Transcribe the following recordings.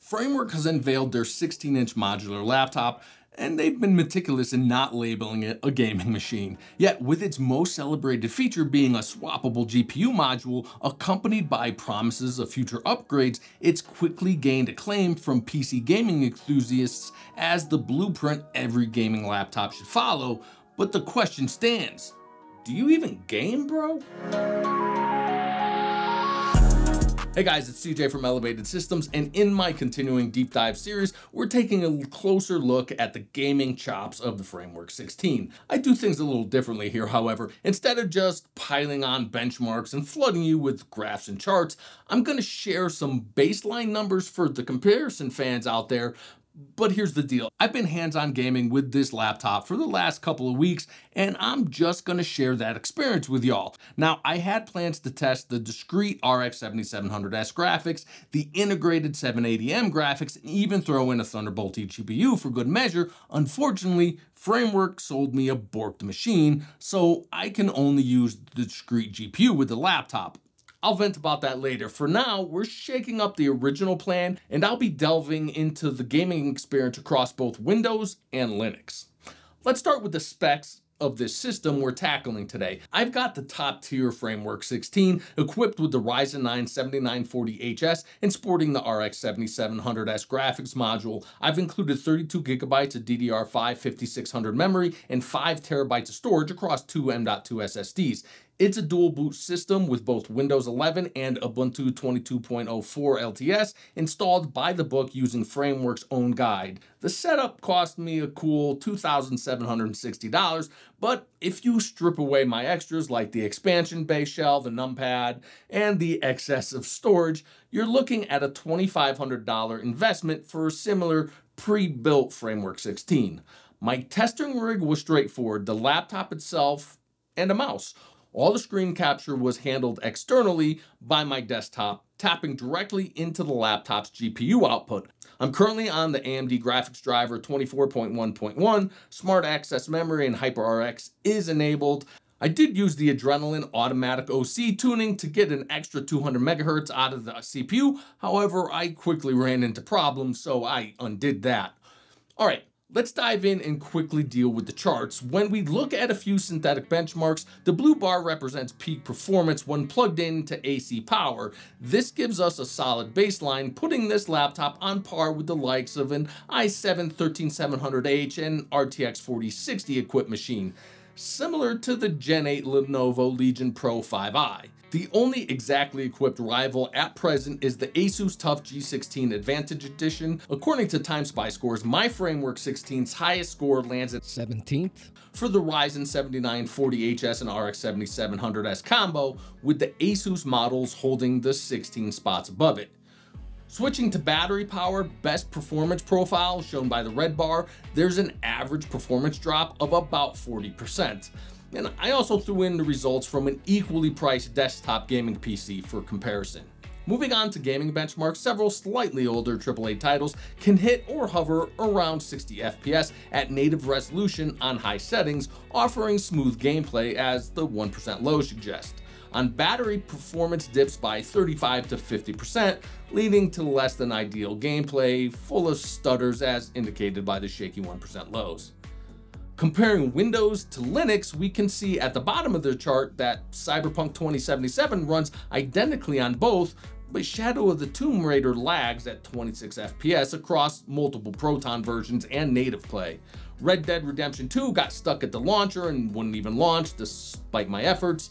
Framework has unveiled their 16-inch modular laptop, and they've been meticulous in not labeling it a gaming machine. Yet, with its most celebrated feature being a swappable GPU module, accompanied by promises of future upgrades, it's quickly gained acclaim from PC gaming enthusiasts as the blueprint every gaming laptop should follow. But the question stands, do you even game, bro? Hey guys, it's CJ from Elevated Systems, and in my continuing deep dive series, we're taking a closer look at the gaming chops of the Framework 16. I do things a little differently here, however. Instead of just piling on benchmarks and flooding you with graphs and charts, I'm going to share some baseline numbers for the comparison fans out there. But here's the deal. I've been hands-on gaming with this laptop for the last couple of weeks, and I'm just gonna share that experience with y'all. Now, I had plans to test the discrete RX 7700S graphics, the integrated 780M graphics, and even throw in a Thunderbolt eGPU for good measure. Unfortunately, Framework sold me a borked machine, so I can only use the discrete GPU with the laptop. I'll vent about that later. For now, we're shaking up the original plan, and I'll be delving into the gaming experience across both Windows and Linux. Let's start with the specs of this system we're tackling today. I've got the top tier Framework 16 equipped with the Ryzen 9 7940HS and sporting the RX 7700S graphics module. I've included 32 gigabytes of DDR5 5600 memory and 5 terabytes of storage across two M.2 SSDs. It's a dual boot system with both Windows 11 and Ubuntu 22.04 LTS installed by the book using Framework's own guide. The setup cost me a cool $2,760, but if you strip away my extras like the expansion base shell, the numpad, and the excess of storage, you're looking at a $2,500 investment for a similar pre-built Framework 16. My testing rig was straightforward, the laptop itself and a mouse. All the screen capture was handled externally by my desktop, tapping directly into the laptop's GPU output. I'm currently on the AMD graphics driver 24.1.1, Smart Access Memory and HyperRX is enabled. I did use the Adrenalin automatic OC tuning to get an extra 200 megahertz out of the CPU. However, I quickly ran into problems, so I undid that. All right. Let's dive in and quickly deal with the charts. When we look at a few synthetic benchmarks, the blue bar represents peak performance when plugged into AC power. This gives us a solid baseline, putting this laptop on par with the likes of an i7-13700H and RTX 4060 equipped machine, similar to the Gen 8 Lenovo Legion Pro 5i. The only exactly equipped rival at present is the Asus TUF G16 Advantage Edition. According to TimeSpy scores, my Framework 16's highest score lands at 17th for the Ryzen 7940HS and RX 7700S combo, with the Asus models holding the 16 spots above it. Switching to battery power, best performance profile shown by the red bar, there's an average performance drop of about 40%. And I also threw in the results from an equally priced desktop gaming PC for comparison. Moving on to gaming benchmarks, several slightly older AAA titles can hit or hover around 60 FPS at native resolution on high settings, offering smooth gameplay as the 1% low suggests. On battery, performance dips by 35 to 50%, leading to less than ideal gameplay, full of stutters as indicated by the shaky 1% lows. Comparing Windows to Linux, we can see at the bottom of the chart that Cyberpunk 2077 runs identically on both, but Shadow of the Tomb Raider lags at 26 FPS across multiple Proton versions and native play. Red Dead Redemption 2 got stuck at the launcher and wouldn't even launch despite my efforts.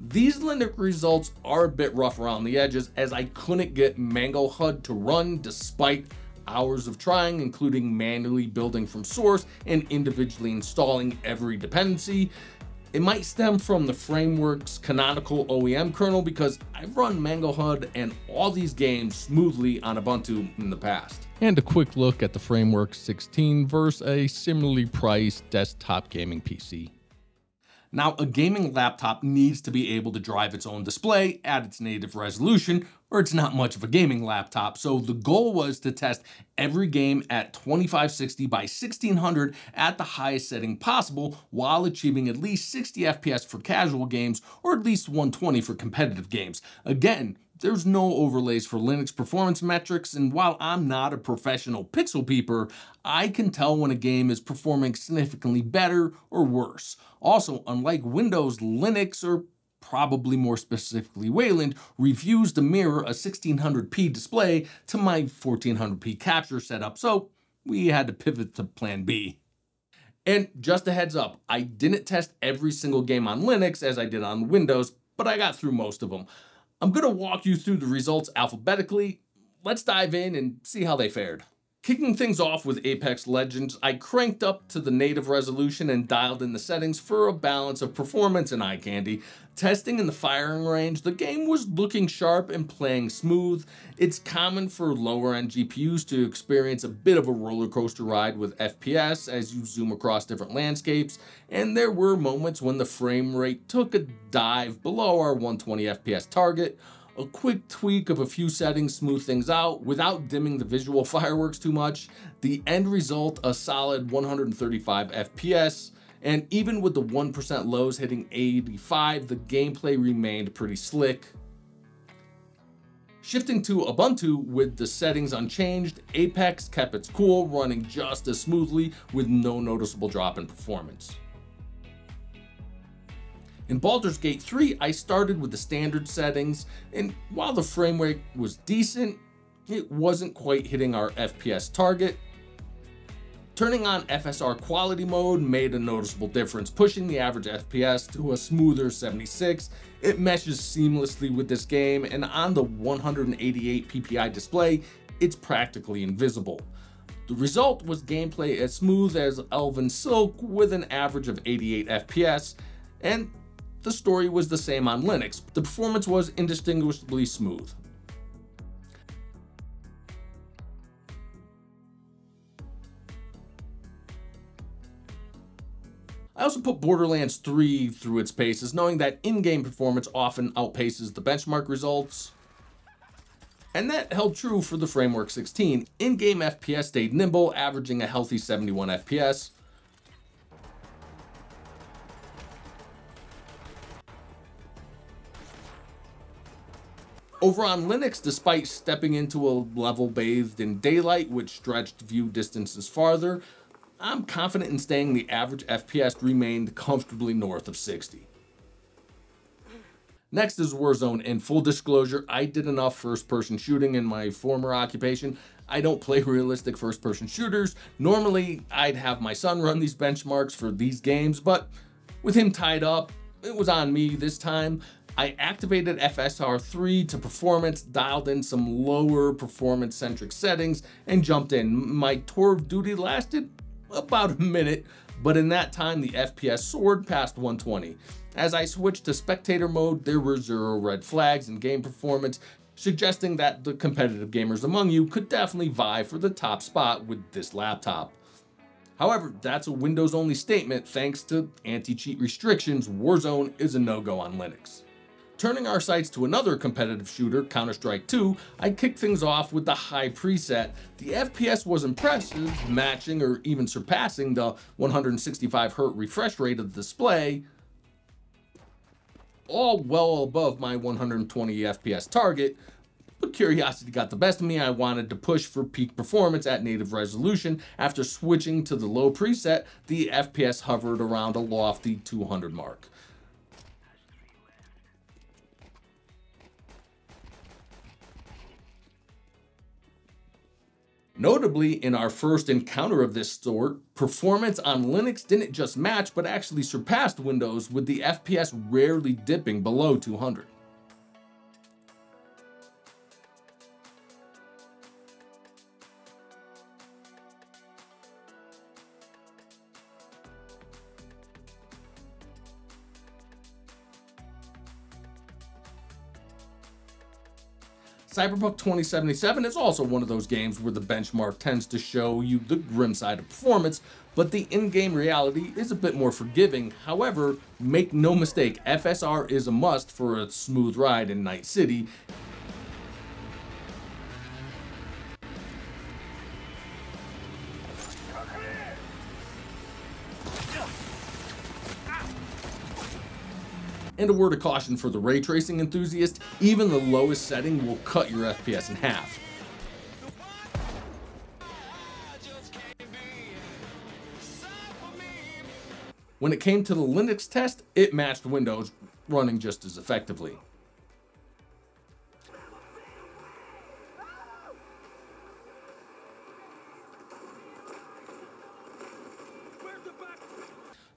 These Linux results are a bit rough around the edges as I couldn't get Mango HUD to run despite hours of trying, including manually building from source and individually installing every dependency. It might stem from the Framework's canonical OEM kernel because I've run Mango HUD and all these games smoothly on Ubuntu in the past. And a quick look at the Framework 16 versus a similarly priced desktop gaming PC. Now, a gaming laptop needs to be able to drive its own display at its native resolution, or it's not much of a gaming laptop. So the goal was to test every game at 2560 by 1600 at the highest setting possible while achieving at least 60 FPS for casual games or at least 120 for competitive games. Again, There's no overlays for Linux performance metrics, and while I'm not a professional pixel peeper, I can tell when a game is performing significantly better or worse. Also, unlike Windows, Linux, or probably more specifically Wayland, refused to mirror a 1600p display to my 1400p capture setup, so we had to pivot to plan B. And just a heads up, I didn't test every single game on Linux as I did on Windows, but I got through most of them. I'm going to walk you through the results alphabetically. Let's dive in and see how they fared. Kicking things off with Apex Legends, I cranked up to the native resolution and dialed in the settings for a balance of performance and eye candy. Testing in the firing range, the game was looking sharp and playing smooth. It's common for lower end GPUs to experience a bit of a roller coaster ride with FPS as you zoom across different landscapes, and there were moments when the frame rate took a dive below our 120 FPS target. A quick tweak of a few settings smoothed things out without dimming the visual fireworks too much. The end result, a solid 135 FPS, and even with the 1% lows hitting 85, the gameplay remained pretty slick. Shifting to Ubuntu with the settings unchanged, Apex kept its cool, running just as smoothly with no noticeable drop in performance. In Baldur's Gate 3, I started with the standard settings, and while the frame rate was decent, it wasn't quite hitting our FPS target. Turning on FSR quality mode made a noticeable difference, pushing the average FPS to a smoother 76. It meshes seamlessly with this game, and on the 188 PPI display, it's practically invisible. The result was gameplay as smooth as Elven Silk with an average of 88 FPS, and the story was the same on Linux. The performance was indistinguishably smooth. I also put Borderlands 3 through its paces, knowing that in-game performance often outpaces the benchmark results. And that held true for the Framework 16. In-game FPS stayed nimble, averaging a healthy 71 FPS. Over on Linux, despite stepping into a level bathed in daylight, which stretched view distances farther, I'm confident in saying the average FPS remained comfortably north of 60. Next is Warzone. In full disclosure, I did enough first-person shooting in my former occupation. I don't play realistic first-person shooters. Normally, I'd have my son run these benchmarks for these games, but with him tied up, it was on me this time. I activated FSR 3 to performance, dialed in some lower performance-centric settings, and jumped in. My tour of duty lasted about a minute, but in that time, the FPS soared past 120. As I switched to spectator mode, there were 0 red flags in game performance, suggesting that the competitive gamers among you could definitely vie for the top spot with this laptop. However, that's a Windows-only statement. Thanks to anti-cheat restrictions, Warzone is a no-go on Linux. Turning our sights to another competitive shooter, Counter-Strike 2, I kicked things off with the high preset. The FPS was impressive, matching or even surpassing the 165Hz refresh rate of the display, all well above my 120 FPS target. But curiosity got the best of me. I wanted to push for peak performance at native resolution. After switching to the low preset, the FPS hovered around a lofty 200 mark. Notably, in our first encounter of this sort, performance on Linux didn't just match, but actually surpassed Windows, with the FPS rarely dipping below 200. Cyberpunk 2077 is also one of those games where the benchmark tends to show you the grim side of performance, but the in-game reality is a bit more forgiving. However, make no mistake, FSR is a must for a smooth ride in Night City. And a word of caution for the ray tracing enthusiast, even the lowest setting will cut your FPS in half. When it came to the Linux test, it matched Windows, running just as effectively.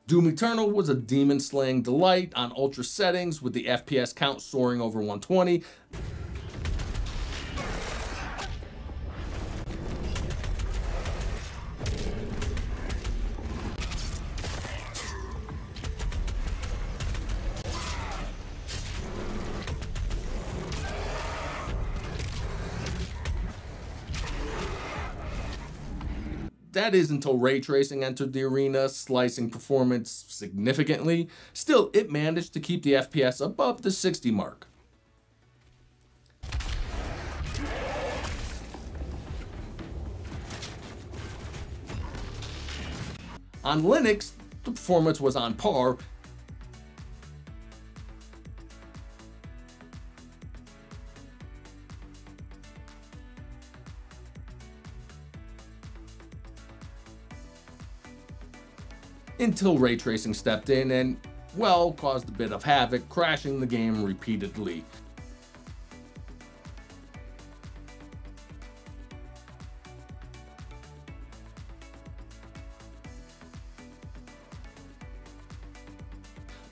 Doom Eternal was a demon-slaying delight on ultra settings with the FPS count soaring over 120. That is until ray tracing entered the arena, slicing performance significantly. Still, it managed to keep the FPS above the 60 mark. On Linux, the performance was on par, until ray tracing stepped in and, well, caused a bit of havoc, crashing the game repeatedly.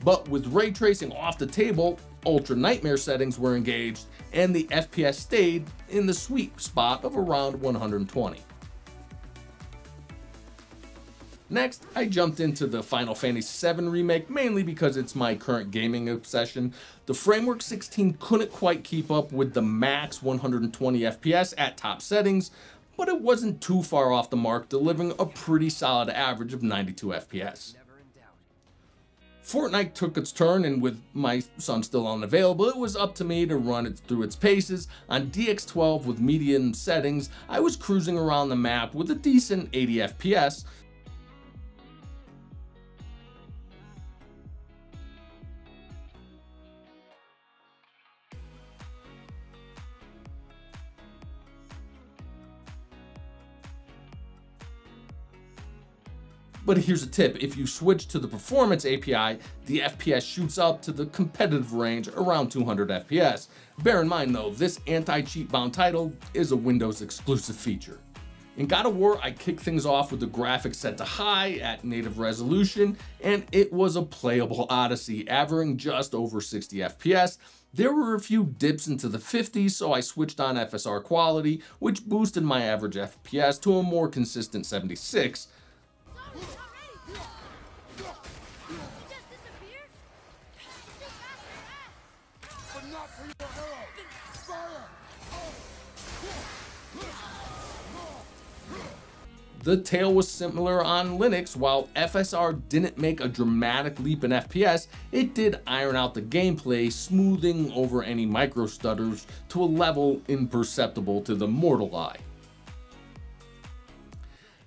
But with ray tracing off the table, ultra nightmare settings were engaged, and the FPS stayed in the sweet spot of around 120. Next, I jumped into the Final Fantasy VII Remake, mainly because it's my current gaming obsession. The Framework 16 couldn't quite keep up with the max 120 FPS at top settings, but it wasn't too far off the mark, delivering a pretty solid average of 92 FPS. Fortnite took its turn, and with my son still unavailable, it was up to me to run it through its paces. On DX12 with medium settings, I was cruising around the map with a decent 80 FPS, But here's a tip, if you switch to the Performance API, the FPS shoots up to the competitive range around 200 FPS. Bear in mind though, this anti-cheat bound title is a Windows exclusive feature. In God of War, I kicked things off with the graphics set to high at native resolution, and it was a playable odyssey, averaging just over 60 FPS. There were a few dips into the 50s, so I switched on FSR quality, which boosted my average FPS to a more consistent 76. The tale was similar on Linux. While FSR didn't make a dramatic leap in FPS, it did iron out the gameplay, smoothing over any micro stutters to a level imperceptible to the mortal eye.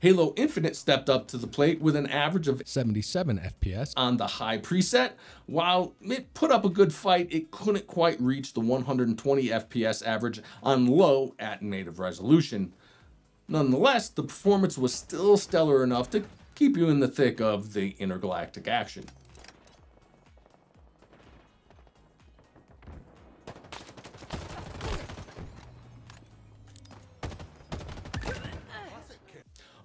Halo Infinite stepped up to the plate with an average of 77 FPS on the high preset. While it put up a good fight, it couldn't quite reach the 120 FPS average on low at native resolution. Nonetheless, the performance was still stellar enough to keep you in the thick of the intergalactic action.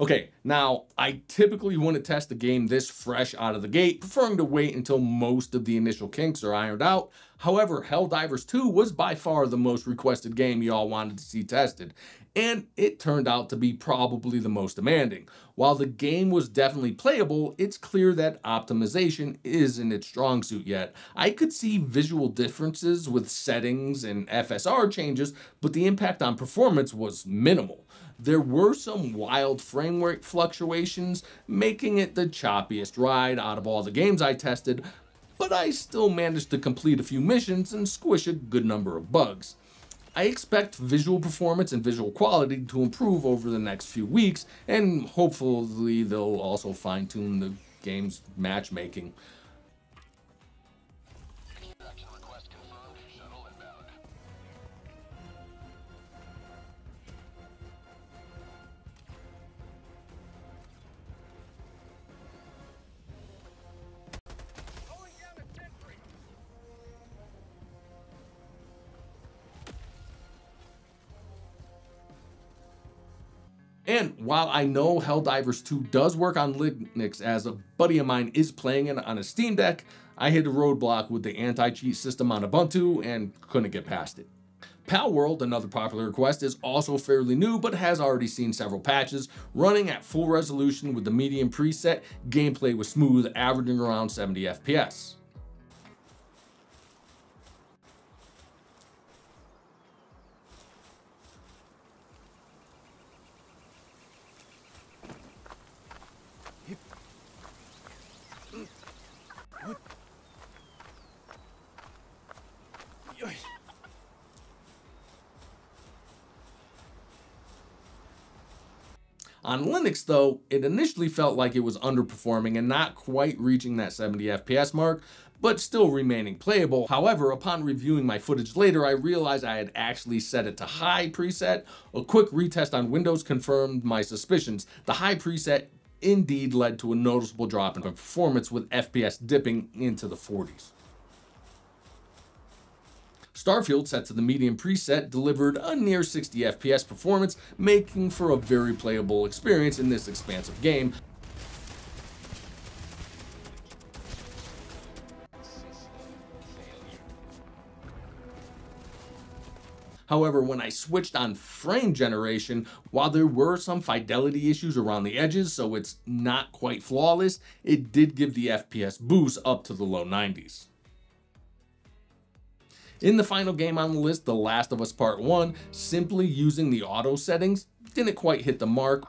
Okay, now I typically wouldn't test a game this fresh out of the gate, preferring to wait until most of the initial kinks are ironed out. However, Helldivers 2 was by far the most requested game y'all wanted to see tested, and it turned out to be probably the most demanding. While the game was definitely playable, it's clear that optimization isn't its strong suit yet. I could see visual differences with settings and FSR changes, but the impact on performance was minimal. There were some wild framework fluctuations, making it the choppiest ride out of all the games I tested, but I still managed to complete a few missions and squish a good number of bugs. I expect visual performance and visual quality to improve over the next few weeks, and hopefully they'll also fine-tune the game's matchmaking. And while I know Helldivers 2 does work on Linux, as a buddy of mine is playing it on a Steam Deck, I hit a roadblock with the anti-cheat system on Ubuntu and couldn't get past it. Palworld, another popular request, is also fairly new but has already seen several patches. Running at full resolution with the medium preset, gameplay was smooth, averaging around 70 FPS. On Linux though, it initially felt like it was underperforming and not quite reaching that 70 FPS mark, but still remaining playable. However, upon reviewing my footage later, I realized I had actually set it to high preset. A quick retest on Windows confirmed my suspicions. The high preset indeed led to a noticeable drop in performance, with FPS dipping into the 40s. Starfield, set to the medium preset, delivered a near 60 FPS performance, making for a very playable experience in this expansive game. However, when I switched on frame generation, while there were some fidelity issues around the edges, so it's not quite flawless, it did give the FPS boost up to the low 90s. In the final game on the list, The Last of Us Part 1, simply using the auto settings didn't quite hit the mark.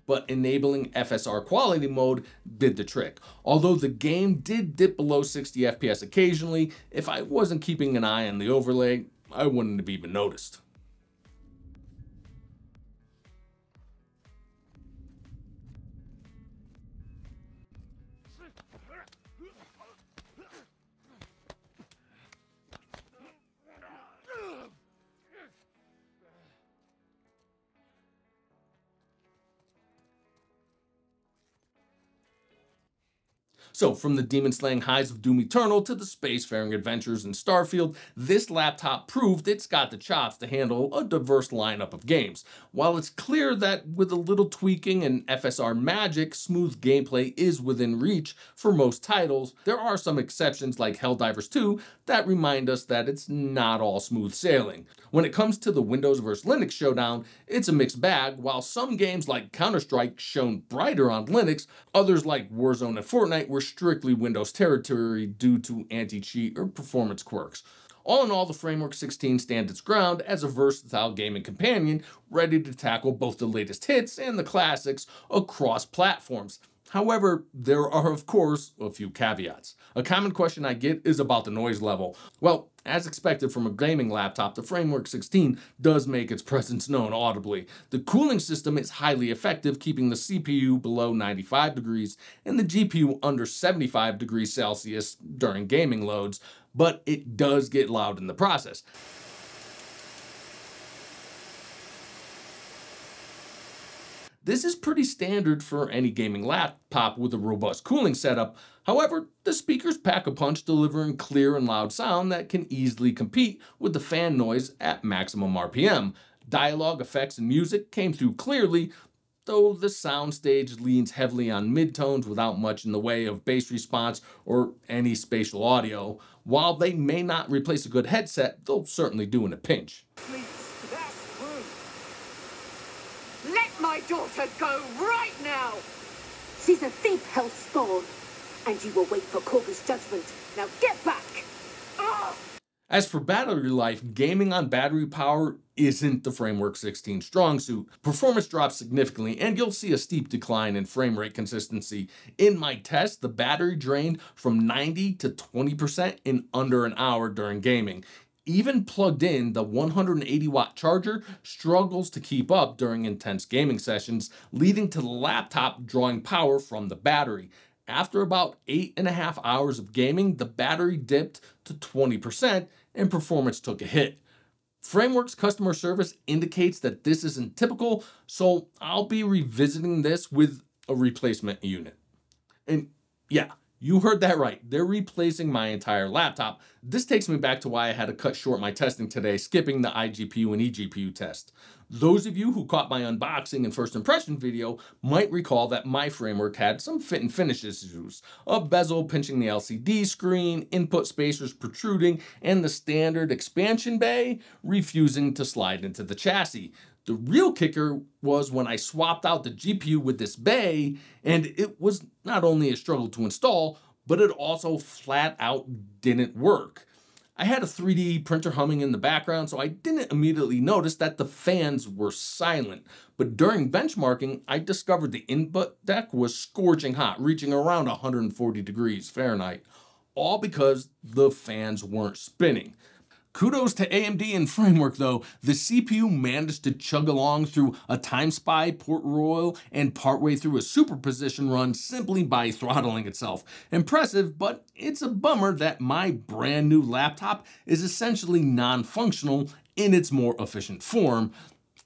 But enabling FSR quality mode did the trick. Although the game did dip below 60 FPS occasionally, if I wasn't keeping an eye on the overlay, I wouldn't have even noticed. So from the demon-slaying highs of Doom Eternal to the spacefaring adventures in Starfield, this laptop proved it's got the chops to handle a diverse lineup of games. While it's clear that with a little tweaking and FSR magic, smooth gameplay is within reach for most titles, there are some exceptions like Helldivers 2 that remind us that it's not all smooth sailing. When it comes to the Windows vs Linux showdown, it's a mixed bag. While some games like Counter-Strike shone brighter on Linux, others like Warzone and Fortnite were strictly Windows territory due to anti-cheat or performance quirks. All in all, the Framework 16 stands its ground as a versatile gaming companion, ready to tackle both the latest hits and the classics across platforms. However, there are of course a few caveats. A common question I get is about the noise level. Well, as expected from a gaming laptop, the Framework 16 does make its presence known audibly. The cooling system is highly effective, keeping the CPU below 95 degrees and the GPU under 75 degrees Celsius during gaming loads, but it does get loud in the process. This is pretty standard for any gaming laptop with a robust cooling setup. However, the speakers pack a punch, delivering clear and loud sound that can easily compete with the fan noise at maximum RPM. Dialogue, effects, and music came through clearly, though the soundstage leans heavily on midtones without much in the way of bass response or any spatial audio. While they may not replace a good headset, they'll certainly do in a pinch. Let my daughter go right now! She's a thief, Hellspawn, and you will wait for Korva's judgment. Now get back! Oh! As for battery life, gaming on battery power isn't the Framework 16 strong suit. Performance drops significantly, and you'll see a steep decline in frame rate consistency. In my test, the battery drained from 90 to 20% in under an hour during gaming. Even plugged in, the 180 watt charger struggles to keep up during intense gaming sessions, leading to the laptop drawing power from the battery. After about 8.5 hours of gaming, the battery dipped to 20% and performance took a hit. Frameworks customer service indicates that this isn't typical, so I'll be revisiting this with a replacement unit. And yeah, you heard that right. They're replacing my entire laptop. This takes me back to why I had to cut short my testing today, skipping the iGPU and eGPU test. Those of you who caught my unboxing and first impression video might recall that my framework had some fit and finish issues. A bezel pinching the LCD screen, input spacers protruding, and the standard expansion bay refusing to slide into the chassis. The real kicker was when I swapped out the GPU with this bay, and it was not only a struggle to install, but it also flat out didn't work. I had a 3D printer humming in the background, so I didn't immediately notice that the fans were silent. But during benchmarking, I discovered the input deck was scorching hot, reaching around 140 degrees Fahrenheit, all because the fans weren't spinning. Kudos to AMD and Framework though. The CPU managed to chug along through a TimeSpy, Port Royal, and partway through a superposition run simply by throttling itself. Impressive, but it's a bummer that my brand new laptop is essentially non-functional in its more efficient form.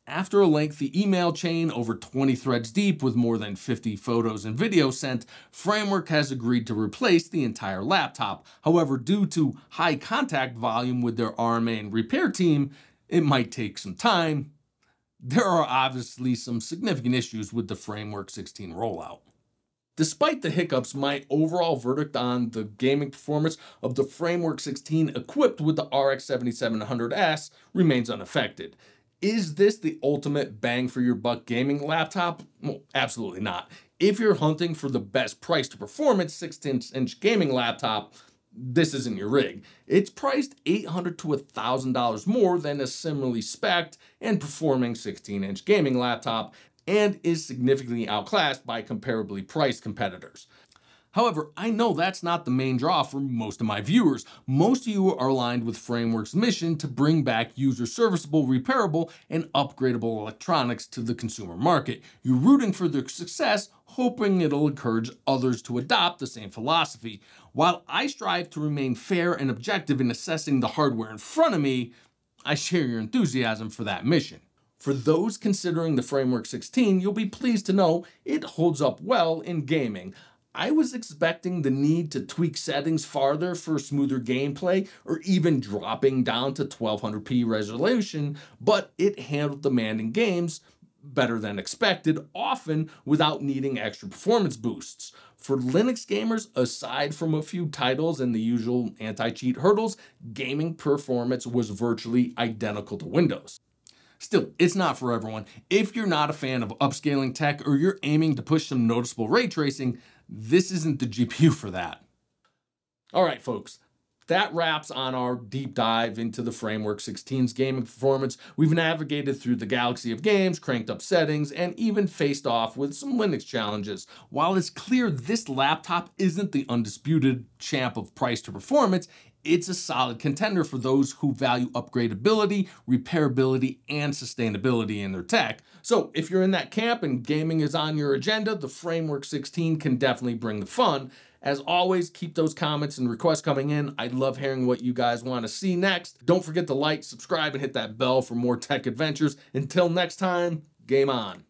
After a lengthy email chain over 20 threads deep with more than 50 photos and videos sent, Framework has agreed to replace the entire laptop. However, due to high contact volume with their RMA and repair team, it might take some time. There are obviously some significant issues with the Framework 16 rollout. Despite the hiccups, my overall verdict on the gaming performance of the Framework 16 equipped with the RX 7700S remains unaffected. Is this the ultimate bang for your buck gaming laptop? Well, absolutely not. If you're hunting for the best price to performance 16-inch gaming laptop, this isn't your rig. It's priced $800 to $1,000 more than a similarly spec'd and performing 16-inch gaming laptop and is significantly outclassed by comparably priced competitors. However, I know that's not the main draw for most of my viewers. Most of you are aligned with Framework's mission to bring back user-serviceable, repairable, and upgradable electronics to the consumer market. You're rooting for their success, hoping it'll encourage others to adopt the same philosophy. While I strive to remain fair and objective in assessing the hardware in front of me, I share your enthusiasm for that mission. For those considering the Framework 16, you'll be pleased to know it holds up well in gaming. I was expecting the need to tweak settings farther for smoother gameplay or even dropping down to 1200p resolution, but it handled demanding games better than expected, often without needing extra performance boosts. For Linux gamers, aside from a few titles and the usual anti-cheat hurdles, gaming performance was virtually identical to Windows. Still, it's not for everyone. If you're not a fan of upscaling tech or you're aiming to push some noticeable ray tracing, this isn't the GPU for that. All right, folks, that wraps on our deep dive into the Framework 16's gaming performance. We've navigated through the galaxy of games, cranked up settings, and even faced off with some Linux challenges. While it's clear this laptop isn't the undisputed champ of price to performance, it's a solid contender for those who value upgradability, repairability, and sustainability in their tech. So if you're in that camp and gaming is on your agenda, the Framework 16 can definitely bring the fun. As always, keep those comments and requests coming in. I love hearing what you guys want to see next. Don't forget to like, subscribe, and hit that bell for more tech adventures. Until next time, game on.